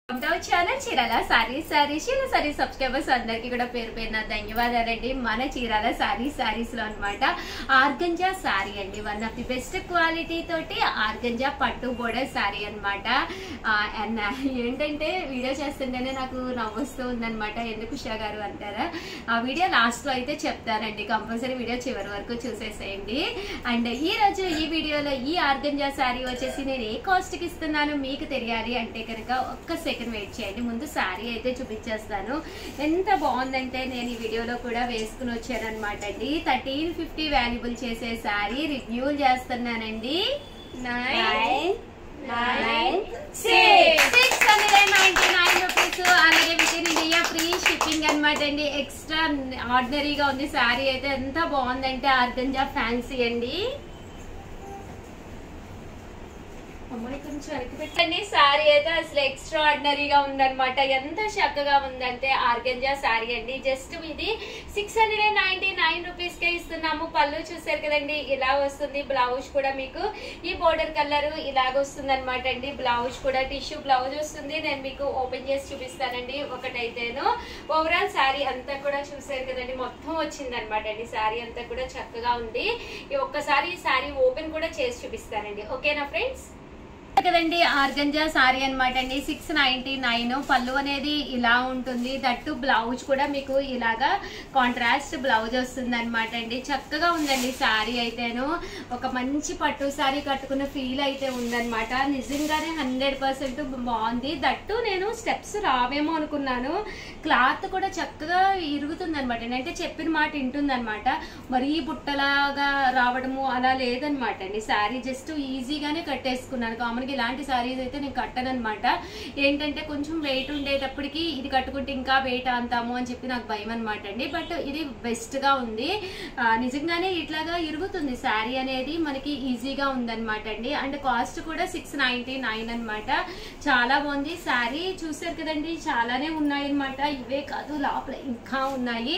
Channel Chirala sarees subscribers అందరికి కూడా పేరు పేరున ధన్యవాదాలండి. మన చీరాల సారీస్ లో అనమాట ఆర్గంజా సారీ అండి, one of the best quality తోటి ఆర్గంజా పట్టు బోర్డర్ సారీ అనమాట. ఏంటంటే వీడియో చేస్తుంటేనే నాకు నవ్వొస్తూ ఉందనమాట. ఎందుకు ఉషా గారు అంటారా? ఆ వీడియో లాస్ట్ లో అయితే చెప్తారండి, కంపల్సరీ వీడియో చివరి వరకు చూసేసేయండి. అండ్ ఈ రోజు ఈ వీడియోలో ఈ ఆర్గంజా సారీ వచ్చేసి నేను ఏ కాస్ట్ కి ఇస్తున్నాను మీకు తెలియాలి అంటే కనుక ఒక్క సెకండ్ వెయిట్ చేయండి. ముందు సారీ అయితే చూపించేస్తాను. ఎంత బాగుందంటే నేను ఈ వీడియోలో కూడా వేసుకుని వచ్చాను అనమాట అండి. 1350 వాల్యుబుల్ చేసే సారీ రివ్యూ చేస్తున్నానండి. 699 రూపీస్, అలాగే within India free shipping అనమాట అండి. ఎక్స్ట్రా ఆర్డినరీగా ఉంది సారీ అయితే. ఎంత బాగుందంటే ఆర్గంజా ఫ్యాన్సీ అండి. పెట్టండి సారీ అయితే అసలు ఎక్స్ట్రా ఆర్డినరీగా ఉందన్నమాట. ఎంత చక్కగా ఉందంటే ఆర్గంజా సారీ అండి. జస్ట్ ఇది 699 రూపీస్ కే ఇస్తున్నాము. పళ్ళు చూసారు కదండి, ఇలా వస్తుంది. బ్లౌజ్ కూడా మీకు ఈ బోర్డర్ కలర్ ఇలాగ వస్తుంది అనమాట అండి. బ్లౌజ్ కూడా టిష్యూ బ్లౌజ్ వస్తుంది. నేను మీకు ఓపెన్ చేసి చూపిస్తానండి ఒకటైతేను. ఓవరాల్ సారీ అంతా కూడా చూసారు కదండి, మొత్తం వచ్చింది అనమాట అండి. సారీ అంతా కూడా చక్కగా ఉంది. ఒక్కసారి ఈ సారీ ఓపెన్ కూడా చేసి చూపిస్తానండి. ఓకేనా ఫ్రెండ్స్? కదండి ఆర్గంజా సారీ అనమాట అండి. 699. పళ్ళు అనేది ఇలా ఉంటుంది. దట్టు బ్లౌజ్ కూడా మీకు ఇలాగా కాంట్రాస్ట్ బ్లౌజ్ వస్తుంది అనమాట అండి. చక్కగా ఉందండి సారీ అయితేను. ఒక మంచి పట్టు సారీ కట్టుకున్న ఫీల్ అయితే ఉందనమాట. నిజంగానే 100% బాగుంది. దట్టు నేను స్టెప్స్ రావేమో అనుకున్నాను. క్లాత్ కూడా చక్కగా ఇరుగుతుంది అనమాట. అంటే చెప్పిన మాట వింటుంది అనమాట. మరీ బుట్టలాగా రావడము అలా లేదనమాట అండి. సారీ జస్ట్ ఈజీగానే కట్టేసుకున్నాను. కామన్ ఇలాంటి సారీస్ అయితే నేను కట్టను అనమాట. ఏంటంటే కొంచెం వెయిట్ ఉండేటప్పటికి ఇది కట్టుకుంటే ఇంకా వెయిట్ అంతాము అని చెప్పి నాకు భయం అనమాట అండి. బట్ ఇది బెస్ట్ గా ఉంది. నిజంగానే ఇట్లాగా ఇరుగుతుంది సారీ అనేది, మనకి ఈజీగా ఉందన్నమాట అండి. అండ్ కాస్ట్ కూడా 699 అనమాట. చాలా బాగుంది సారీ. చూసారు కదండి, చాలానే ఉన్నాయి అనమాట. ఇవే కాదు, లోపల ఇంకా ఉన్నాయి.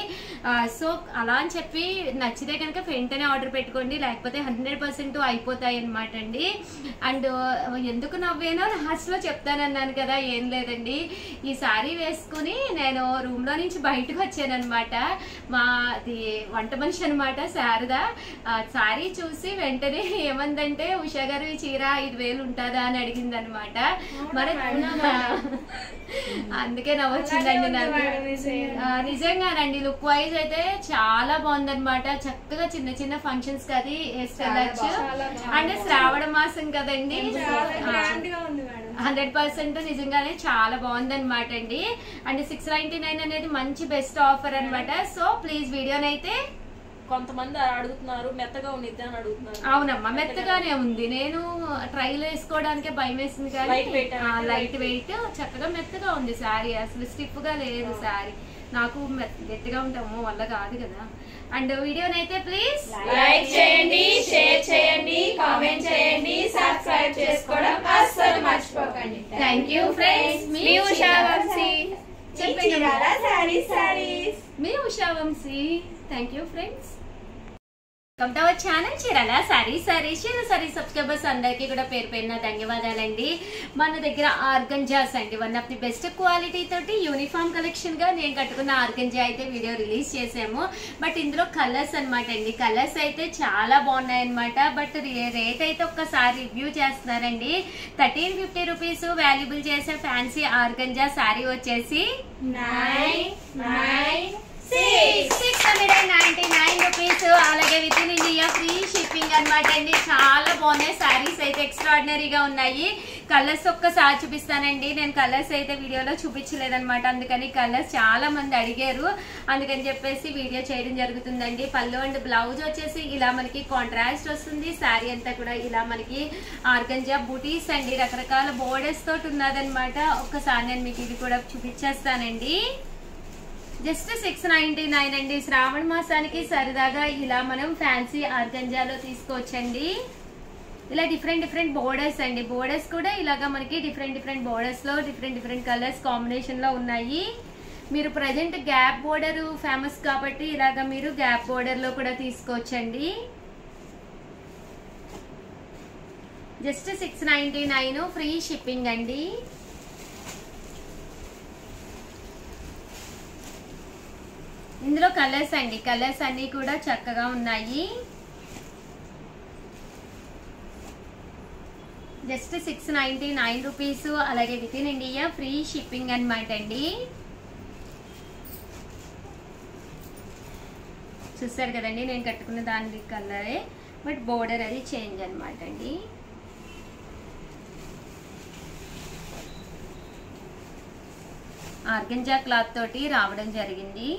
సో అలా అని చెప్పి నచ్చితే కనుక వెంటనే ఆర్డర్ పెట్టుకోండి, లేకపోతే 100% అయిపోతాయి అనమాట అండి. అండ్ ఎందుకు నవ్వేనో లాస్ట్ లో చెప్తానన్నాను కదా, ఏం లేదండి. ఈ సారీ వేసుకుని నేను రూమ్ లో నుంచి బయటకు వచ్చాను అనమాట. మాది వంట మనిషి అనమాట శారద. సారీ చూసి వెంటనే ఏమందంటే, ఉషా గారు ఈ చీర 5,000 ఉంటుందా అని అడిగింది అనమాట. మరి అందుకే నవ్వొచ్చిందండి నాకు. నిజంగానండి లుక్ వైజ్ అయితే చాలా బాగుందనమాట. చక్కగా చిన్న చిన్న ఫంక్షన్స్ కది వేసుకెళ్ళచ్చు. అంటే శ్రావణ మాసం కదండి, 100% నిజంగానే చాలా బాగుందనమాట అండి. అండ్ 699 అనేది మంచి బెస్ట్ ఆఫర్ అనమాట. సో ప్లీజ్ వీడియోనైతే కొంతమంది అడుగుతున్నారు మెత్తగా ఉండిద్ది అని అడుగుతున్నారు. అవునమ్మా, మెత్తగానే ఉంది. నేను ట్రైల్ వేసుకోవడానికే భయం వేసింది కానీ లైట్ వెయిట్ చక్కగా మెత్తగా ఉంది సారీ. అసలు స్టిఫ్ గా లేదు సారీ. నాకు గట్టిగా ఉంటాము వల్ల కాదు కదా. అండ్ వీడియోనైతే ప్లీజ్ లైక్ చేయండి, షేర్ చేయండి, కామెంట్ చేయండి, సబ్స్క్రైబ్ చేసుకోవడం అస్సలు మర్చిపోకండి. Thank you friends. మీ ఉషా వంశీ, మీ Usha Vamshi. Thank you friends. Channel Chirala sarees subscribers అందరికి కూడా పేరు పేరున ధన్యవాదాలండి. మన దగ్గర ఆర్గంజాస్ అండి, one of the best quality తోటి యూనిఫామ్ కలెక్షన్ గా నేను కట్టుకున్న ఆర్గంజా అయితే వీడియో రిలీజ్ చేసాము. బట్ ఇందులో కలర్స్ అనమాట అండి. కలర్స్ అయితే చాలా బాగున్నాయి అనమాట. బట్ రేట్ అయితే ఒక్కసారి రివ్యూ చేస్తున్నారండి. 1350 రూపీస్ వాల్యుబుల్ చేసే ఫ్యాన్సీ ఆర్గంజా సారీ వచ్చేసి 699 రూపీస్, అలాగే within India free shipping అనమాట అండి. చాలా బాగున్నాయి సారీస్ అయితే, ఎక్స్ట్రాడినరీగా ఉన్నాయి. కలర్స్ ఒక్కసారి చూపిస్తానండి. నేను కలర్స్ అయితే వీడియోలో చూపించలేదనమాట, అందుకని కలర్స్ చాలా మంది అడిగారు, అందుకని చెప్పేసి వీడియో చేయడం జరుగుతుందండి. పళ్ళు అండ్ బ్లౌజ్ వచ్చేసి ఇలా మనకి కాంట్రాస్ట్ వస్తుంది. సారీ అంతా కూడా ఇలా మనకి ఆర్గంజా బూటీస్ అండి, రకరకాల బోర్డర్స్ తోటి ఉన్నదనమాట. ఒక్కసారి నేను మీకు ఇది కూడా చూపించేస్తానండి. జస్ట్ 699 అండి. శ్రావణ మాసానికి సరదాగా ఇలా మనం ఫ్యాన్సీ ఆర్గంజాలో తీసుకోవచ్చండి. ఇలా డిఫరెంట్ బోర్డర్స్ అండి. బోర్డర్స్ కూడా ఇలాగా మనకి డిఫరెంట్ బోర్డర్స్ లో డిఫరెంట్ కలర్స్ కాంబినేషన్ లో ఉన్నాయి. మీరు ప్రజెంట్ గ్యాప్ బోర్డర్ ఫేమస్ కాబట్టి ఇలాగా మీరు గ్యాప్ బోర్డర్ లో కూడా తీసుకోవచ్చండి. జస్ట్ 699 ఫ్రీ షిప్పింగ్ అండి. ఇందులో కలర్స్ అండి, కలర్స్ అన్ని కూడా చక్కగా ఉన్నాయి. Just 699 rupees. అలాగే within India free shipping అనమాట అండి. చూస్తారు కదండి నేను కట్టుకున్న దాని కలరే, బట్ బోర్డర్ అది చేంజ్ అనమాట అండి. ఆర్గంజా క్లాత్ తోటి రావడం జరిగింది.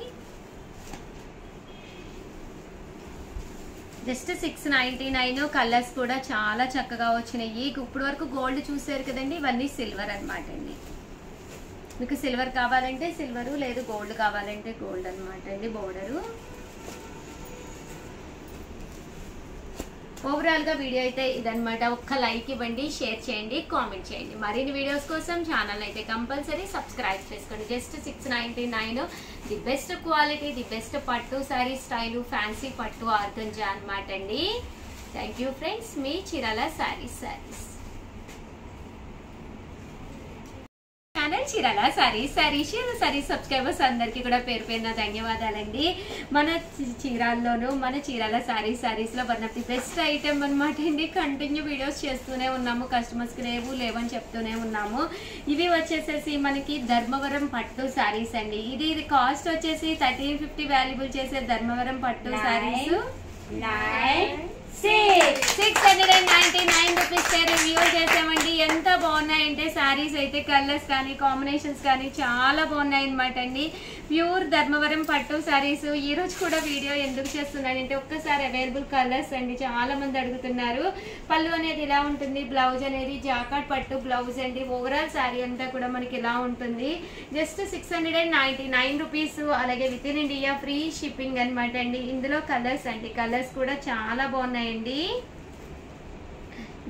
జస్ట్ 699. కలర్స్ కూడా చాలా చక్కగా వచ్చినాయి. ఇప్పుడు వరకు గోల్డ్ చూసారు కదండి, ఇవన్నీ సిల్వర్ అనమాట అండి. మీకు సిల్వర్ కావాలంటే సిల్వరు, లేదు గోల్డ్ కావాలంటే గోల్డ్ అనమాట అండి బోర్డరు. ఓవరాల్ గా వీడియో అయితే ఇదనమాట. ఒక్క లైక్ ఇవ్వండి, షేర్ చేయండి, కామెంట్ చేయండి. మరిన్ని వీడియోస్ కోసం ఛానల్ అయితే కంపల్సరీ సబ్స్క్రైబ్ చేసుకోండి. Just 699. The best quality, the best పట్టు శారీ స్టైల్, ఫ్యాన్సీ పట్టు ఆర్గంజా అనమాట అండి. Thank you friends, me Chirala saris. Chirala sari subscribers అందరికీ కూడా పేరు పేరున ధన్యవాదాలండి. మన చీరాల్లోనూ మన చీరాల శారీస్ లో one of the best item అనమాట అండి. కంటిన్యూ వీడియోస్ చేస్తూనే ఉన్నాము, కస్టమర్స్ కి లేవని చెప్తూనే ఉన్నాము. ఇవి వచ్చేసేసి మనకి ధర్మవరం పట్టు శారీస్ అండి. ఇది కాస్ట్ వచ్చేసి 1350 వాల్యుబుల్ చేసే ధర్మవరం పట్టు శారీస్ 699 రూపీస్ రివ్యూ చేసామండి. ఎంత బాగున్నాయంటే శారీస్ అయితే కలర్స్ కానీ కాంబినేషన్స్ కానీ చాలా బాగున్నాయి అనమాట అండి. ప్యూర్ ధర్మవరం పట్టు శారీస్. ఈ రోజు కూడా వీడియో ఎందుకు చేస్తున్నానంటే ఒక్కసారి అవైలబుల్ కలర్స్ అండి, చాలా మంది అడుగుతున్నారు. పళ్ళు అనేది ఇలా ఉంటుంది, బ్లౌజ్ అనేది జాకాట్ పట్టు బ్లౌజ్ అండి. ఓవరాల్ శారీ అంతా కూడా మనకి ఇలా ఉంటుంది. Just 699 rupees. అలాగే within India free shipping అనమాట అండి. ఇందులో కలర్స్ అండి, కలర్స్ కూడా చాలా బాగున్నాయండి.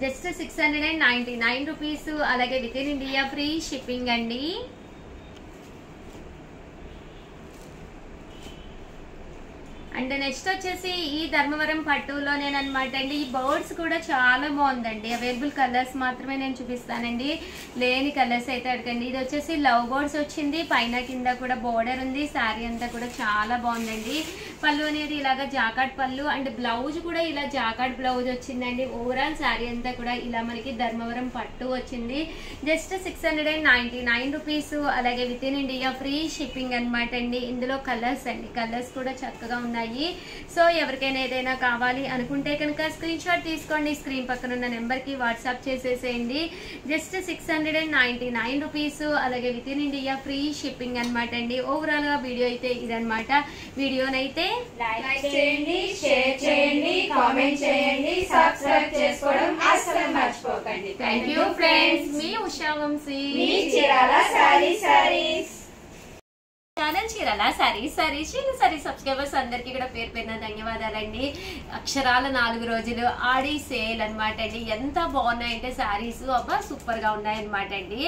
Just 699 rupees. అలాగే within India free shipping అండి. అండ్ నెక్స్ట్ వచ్చేసి ఈ ధర్మవరం పట్టులోనేనమాట అండి. ఈ బర్డ్స్ కూడా చాలా బాగుందండి. అవైలబుల్ కలర్స్ మాత్రమే నేను చూపిస్తానండి, లేని కలర్స్ అయితే అడగండి. ఇది వచ్చేసి లవ్ బర్డ్స్ వచ్చింది, పైన కింద కూడా బోర్డర్ ఉంది. శారీ అంతా కూడా చాలా బాగుందండి. పళ్ళు అనేది ఇలాగా జాకాట్ పళ్ళు అండ్ బ్లౌజ్ కూడా ఇలా జాకాట్ బ్లౌజ్ వచ్చిందండి. ఓవరాల్ శారీ అంతా కూడా ఇలా మనకి ధర్మవరం పట్టు వచ్చింది. Just 699 rupees. అలాగే within India free shipping అనమాట అండి. ఇందులో కలర్స్ అండి, కలర్స్ కూడా చక్కగా ఉన్నాయి. సో ఎవరికైనా ఏదైనా కావాలి అనుకుంటే కనుక స్క్రీన్ షాట్ తీసుకోండి, స్క్రీన్ పక్కన ఉన్న నెంబర్ కి వాట్సాప్ చేసేసేయండి. Just 699 rupees. అలాగే within India free shipping అనమాట అండి. ఓవరాల్ గా వీడియో అయితే ఇదనమాట. వీడియోనైతే లైక్ చేయండి, షేర్ చేయండి, కామెంట్ చేయండి, సబ్స్క్రైబ్ చేసుకోవడం అస్సలు మర్చిపోకండి. థ్యాంక్ యూ ఫ్రెండ్స్, మీ ఉషా వంశీ, మీ Chirala sarees. Channel Chirala sarees subscribers అందరికీ కూడా పేరు పేరున ధన్యవాదాలండి. అక్షరాల 4 రోజులు ఆడి సేల్ అనమాట అండి. ఎంత బాగున్నాయంటే శారీస్ అబ్బా సూపర్ గా ఉన్నాయన్నమాట అండి.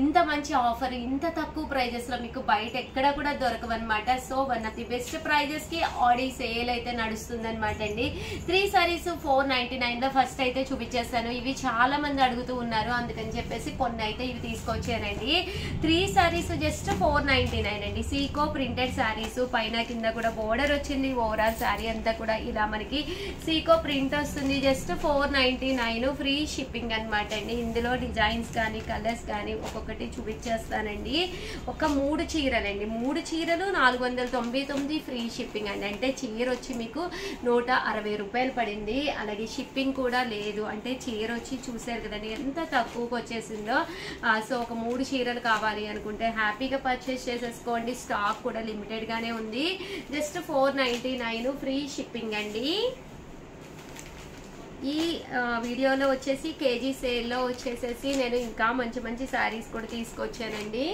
ఇంత మంచి ఆఫర్, ఇంత తక్కువ ప్రైజెస్ లో మీకు బయట ఎక్కడ కూడా దొరకవన్నమాట. So one of the best prices కి ఆడి సేల్ అయితే నడుస్తుంది అనమాట అండి. 3 సారీస్ 499 లో ఫస్ట్ అయితే చూపించేస్తాను. ఇవి చాలా మంది అడుగుతూ ఉన్నారు, అందుకని చెప్పేసి కొన్ని అయితే ఇవి తీసుకొచ్చానండి. 3 సారీస్ జస్ట్ 499 అండి. సీకో ప్రింటెడ్ శారీస్, పైన కింద కూడా బోర్డర్ వచ్చింది. ఓవరాల్ శారీ అంతా కూడా ఇలా మనకి సీకో ప్రింట్ వస్తుంది. జస్ట్ 499 ఫ్రీ షిప్పింగ్ అనమాట అండి. ఇందులో డిజైన్స్ కానీ కలర్స్ కానీ ఒక్కొక్కటి చూపించేస్తానండి. ఒక 3 చీరలండి, 3 చీరలు 499 ఫ్రీ షిప్పింగ్ అండి. అంటే చీర వచ్చి మీకు 160 రూపాయలు పడింది. అలాగే షిప్పింగ్ కూడా లేదు. అంటే చీర వచ్చి చూసారు కదండి ఎంత తక్కువకి వచ్చేసిందో. సో ఒక 3 చీరలు కావాలి అనుకుంటే హ్యాపీగా పర్చేస్ చేసేసుకోండి. స్టాక్ కూడా లిమిటెడ్ గానే ఉంది. జస్ట్ 499 ఫ్రీ షిప్పింగ్ అండి. ఈ వీడియోలో వచ్చేసి కేజీ సేల్లో వచ్చేసేసి నేను ఇంకా మంచి మంచి శారీస్ కూడా తీసుకొచ్చానండి.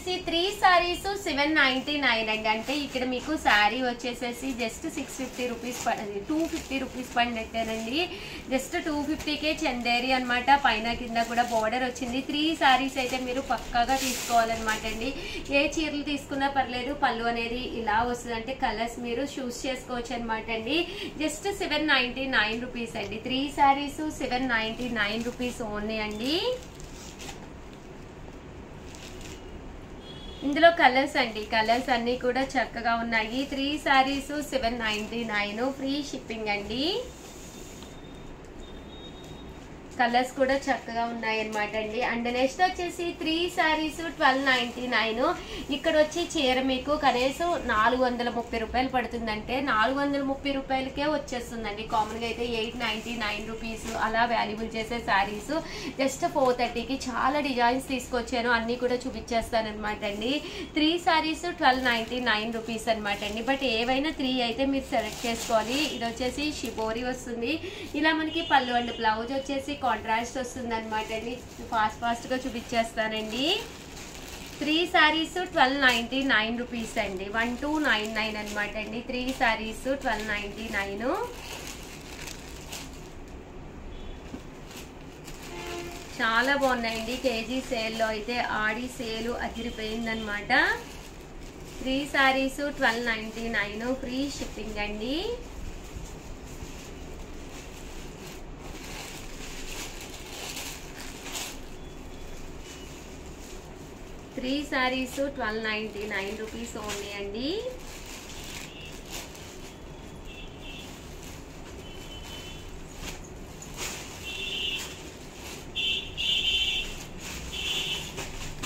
3 సారీస్ 799 అండి. అంటే ఇక్కడ మీకు శారీ వచ్చేసేసి జస్ట్ 650 రూపీస్ పడింది, 250 రూపీస్ పడినట్టేనండి. జస్ట్ 250కే చందేరి అనమాట. పైన కింద కూడా బోర్డర్ వచ్చింది. 3 సారీస్ అయితే మీరు పక్కాగా తీసుకోవాలన్నమాట అండి. ఏ చీరలు తీసుకున్నా పర్లేదు, పళ్ళు అనేది ఇలా వస్తుంది. అంటే కలర్స్ మీరు చూస్ చేసుకోవచ్చు అనమాట అండి. జస్ట్ 799 రూపీస్ అండి. 3 సారీస్ 799 రూపీస్ ఓన్లీ అండి. ఇందులో కలర్స్ అండి, కలర్స్ అన్ని కూడా చక్కగా ఉన్నాయి. 3 సారీస్ 799 ఫ్రీ షిప్పింగ్ అండి. కలర్స్ కూడా చక్కగా ఉన్నాయి అన్నమాట అండి. అండ్ నెక్స్ట్ వచ్చేసి 3 సారీస్ 1299. ఇక్కడ వచ్చి చీర మీకు కనీసం 430 రూపాయలు పడుతుందంటే 430 రూపాయలకే వచ్చేస్తుందండి. కామన్గా అయితే 899 రూపీస్ అలా వాల్యుబుల్ చేసే శారీస్ జస్ట్ 430కి చాలా డిజైన్స్ తీసుకొచ్చాను, అన్నీ కూడా చూపించేస్తాను అనమాట అండి. 3 సారీస్ 1299 రూపీస్ అనమాట అండి. బట్ ఏవైనా 3 అయితే మీరు సెలెక్ట్ చేసుకోవాలి. ఇది వచ్చేసి షిబోరి వస్తుంది. ఇలా మనకి పళ్ళు అండ్ బ్లౌజ్ వచ్చేసి కాంట్రాస్ట్ వస్తుంది అనమాట అండి. ఫాస్ట్ గా చూపించేస్తానండి. 3 సారీస్ 1299 రూపీస్ అండి. 1299 అనమాట అండి. 3 సారీస్ 1299. చాలా బాగున్నాయండి. కేజీ సేల్లో అయితే ఆడి సేలు అదిరిపోయిందనమాట. 3 సారీస్ 1299 ఫ్రీ షిప్పింగ్ అండి. త్రీ సారీస్ 1299 రూపీస్ ఓన్లీ అండి.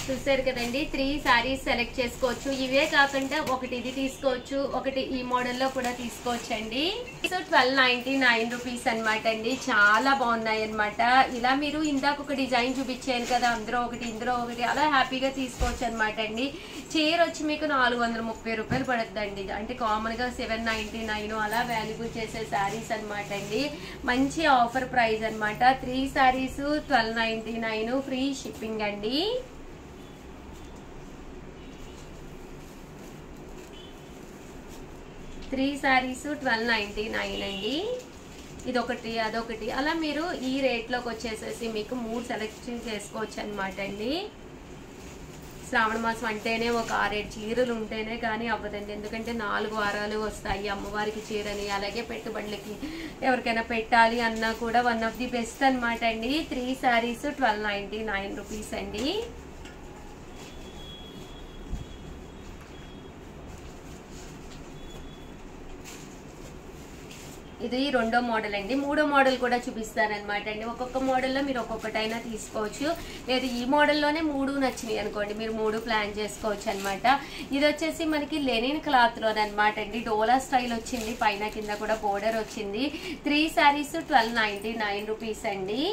చూసారు కదండి, 3 సారీస్ సెలెక్ట్ చేసుకోవచ్చు. ఇవే కాకుండా ఒకటి ఇది తీసుకోవచ్చు, ఒకటి ఈ మోడల్లో కూడా తీసుకోవచ్చు అండి. సో 1299 రూపీస్ అనమాట అండి. చాలా బాగున్నాయి అనమాట. ఇలా మీరు ఇందాక ఒక డిజైన్ చూపించాను కదా, అందులో ఒకటి ఇందులో ఒకటి అలా హ్యాపీగా తీసుకోవచ్చు అనమాట అండి. చీర వచ్చి మీకు 430 రూపాయలు పడుతుందండి. అంటే కామన్గా 799 అలా వాల్యుబుల్ చేసే శారీస్ అనమాట అండి. మంచి ఆఫర్ ప్రైస్ అనమాట. 3 సారీస్ 1299 ఫ్రీ షిప్పింగ్ అండి. 3 సారీస్ 1299 అండి. ఇదొకటి అదొకటి అలా మీరు ఈ రేట్లోకి వచ్చేసేసి మీకు 3 సెలెక్ట్ చేసుకోవచ్చు అనమాట అండి. శ్రావణ మాసం అంటేనే ఒక 6-7 చీరలు ఉంటేనే కానీ అవ్వదండి. ఎందుకంటే 4 వారాలు వస్తాయి అమ్మవారికి చీరని, అలాగే పెట్టుబడులకి ఎవరికైనా పెట్టాలి అన్నా కూడా వన్ ఆఫ్ ది బెస్ట్ అనమాట అండి. 3 సారీస్ 1299 రూపీస్ అండి. ఇది రెండో మోడల్ అండి. మూడో మోడల్ కూడా చూపిస్తానమాట అండి. ఒక్కొక్క మోడల్లో మీరు ఒక్కొక్కటైనా తీసుకోవచ్చు. లేదు ఈ మోడల్లోనే 3 నచ్చినాయి అనుకోండి, మీరు 3 ప్లాన్ చేసుకోవచ్చు అనమాట. ఇది వచ్చేసి మనకి లెనిన్ క్లాత్ లోనమాట అండి. డోలా స్టైల్ వచ్చింది, పైన కింద కూడా బోర్డర్ వచ్చింది. 3 సారీస్ 1299 రూపీస్ అండి.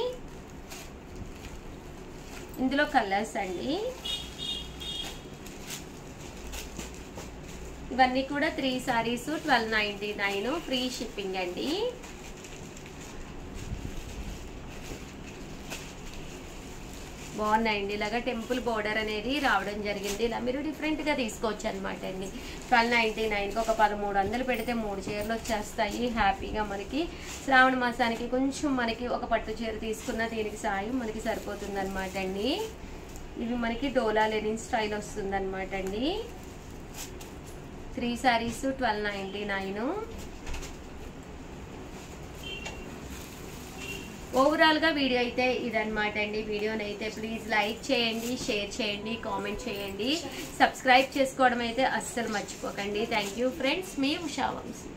ఇందులో కలర్స్ అండి. ఇవన్నీ కూడా 3 సారీస్ 1299 ఫ్రీ షిప్పింగ్ అండి. బాగున్నాయండి. ఇలాగా టెంపుల్ బోర్డర్ అనేది రావడం జరిగింది. ఇలా మీరు డిఫరెంట్ గా తీసుకోవచ్చు అనమాట అండి. 1299 ఒక 1300 పెడితే 3 చీరలు వచ్చేస్తాయి హ్యాపీగా. మనకి శ్రావణ మాసానికి కొంచెం మనకి ఒక పట్టు చీర తీసుకున్న దీనికి సాయం మనకి సరిపోతుంది అనమాట అండి. ఇవి మనకి డోలా లెనిన్ స్టైల్ వస్తుంది అనమాట అండి. 3 సారీస్ 1299. ఓవరాల్ గా వీడియో అయితే ఇదన్నమాట అండి. వీడియోని అయితే ప్లీజ్ లైక్ చేయండి, షేర్ చేయండి, కామెంట్ చేయండి, సబ్స్క్రైబ్ చేసుకోవడం అయితే అస్సలు మర్చిపోకండి. థ్యాంక్ యూ ఫ్రెండ్స్, మీ ఉషా వంశీ.